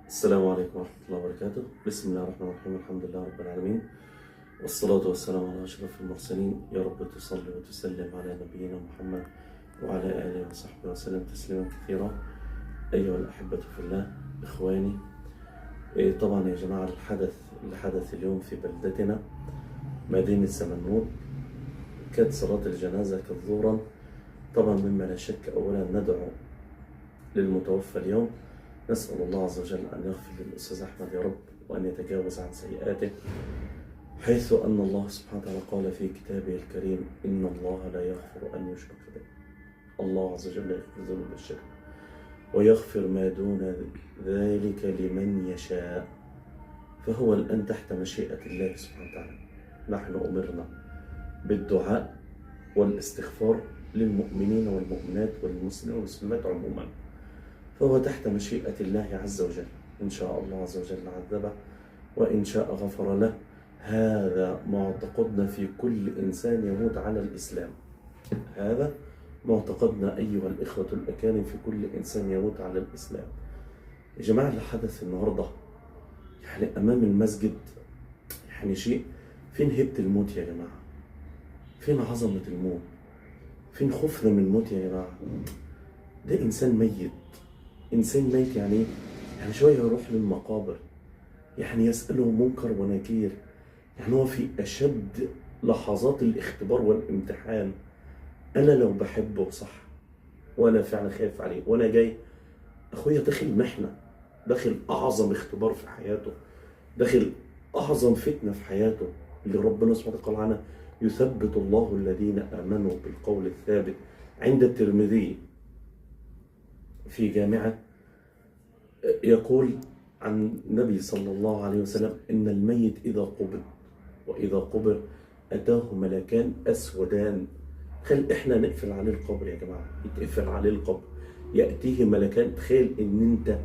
السلام عليكم ورحمة الله وبركاته. بسم الله الرحمن الرحيم. الحمد لله رب العالمين، والصلاة والسلام على أشرف المرسلين. يا رب تصلي وتسلم على نبينا محمد وعلى آله وصحبه وسلم تسليما كثيرا. أيها الأحبة في الله، إخواني، طبعا يا جماعة الحدث اللي حدث اليوم في بلدتنا مدينة سمنود كانت صلاة الجنازة كالظهرا. طبعا مما لا شك أولا ندعو للمتوفى اليوم، نسأل الله عز وجل أن يغفر للأستاذ أحمد يا رب، وأن يتجاوز عن سيئاته، حيث أن الله سبحانه وتعالى قال في كتابه الكريم: إن الله لا يغفر أن يشرك به. الله عز وجل لا يغفر ذنوب الشرك ويغفر ما دون ذلك لمن يشاء. فهو الآن تحت مشيئة الله سبحانه وتعالى. نحن أمرنا بالدعاء والاستغفار للمؤمنين والمؤمنات والمسلمين والمسلمات عموما، فهو تحت مشيئة الله عز وجل. إن شاء الله عز وجل عذبه، وإن شاء غفر له. هذا معتقدنا في كل إنسان يموت على الإسلام. هذا معتقدنا أيها الإخوة الأكارم في كل إنسان يموت على الإسلام. يا جماعة اللي حدث النهاردة يعني أمام المسجد يعني شيء. فين هيبة الموت يا جماعة؟ فين عظمة الموت؟ فين خوفنا من الموت يا جماعة؟ ده إنسان ميت. إنسان ميت يعني إيه؟ يعني شوية يروح للمقابر، يعني يسأله منكر ونكير، يعني هو في أشد لحظات الاختبار والامتحان. أنا لو بحبه صح وأنا فعلا خايف عليه وأنا جاي، أخويا داخل محنة، داخل أعظم اختبار في حياته، داخل أعظم فتنة في حياته اللي ربنا سبحانه وتعالى قال عنها: يثبت الله الذين آمنوا بالقول الثابت. عند الترمذي في جامعة يقول عن النبي صلى الله عليه وسلم: إن الميت إذا قبر أتاه ملكان أسودان. تخيل إحنا نقفل عليه القبر يا جماعة، يتقفل عليه القبر، يأتيه ملكان. تخيل إن أنت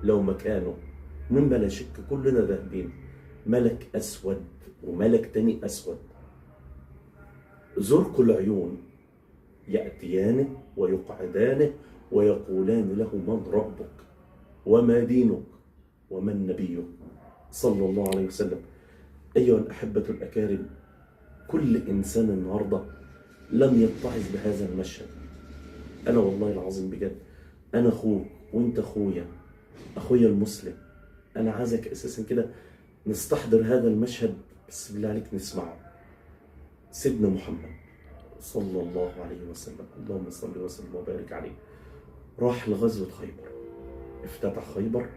لو مكانه، مما لا شك كلنا ذاهبين، ملك أسود وملك تاني أسود، زرق العيون، يأتيانه ويقعدانه ويقولان له: من ربك وما دينك ومن نبيك، صلى الله عليه وسلم. أيها الأحبة الأكارم، كل إنسان النهاردة لم يتعظ بهذا المشهد. أنا والله العظيم بجد، أنا أخوك وأنت أخويا، أخويا المسلم. أنا عايزك أساسا كده نستحضر هذا المشهد، بس بالله عليك نسمعه. سيدنا محمد صلى الله عليه وسلم، اللهم صل وسلم وبارك عليه، راح لغزوة خيبر، افتتح خيبر.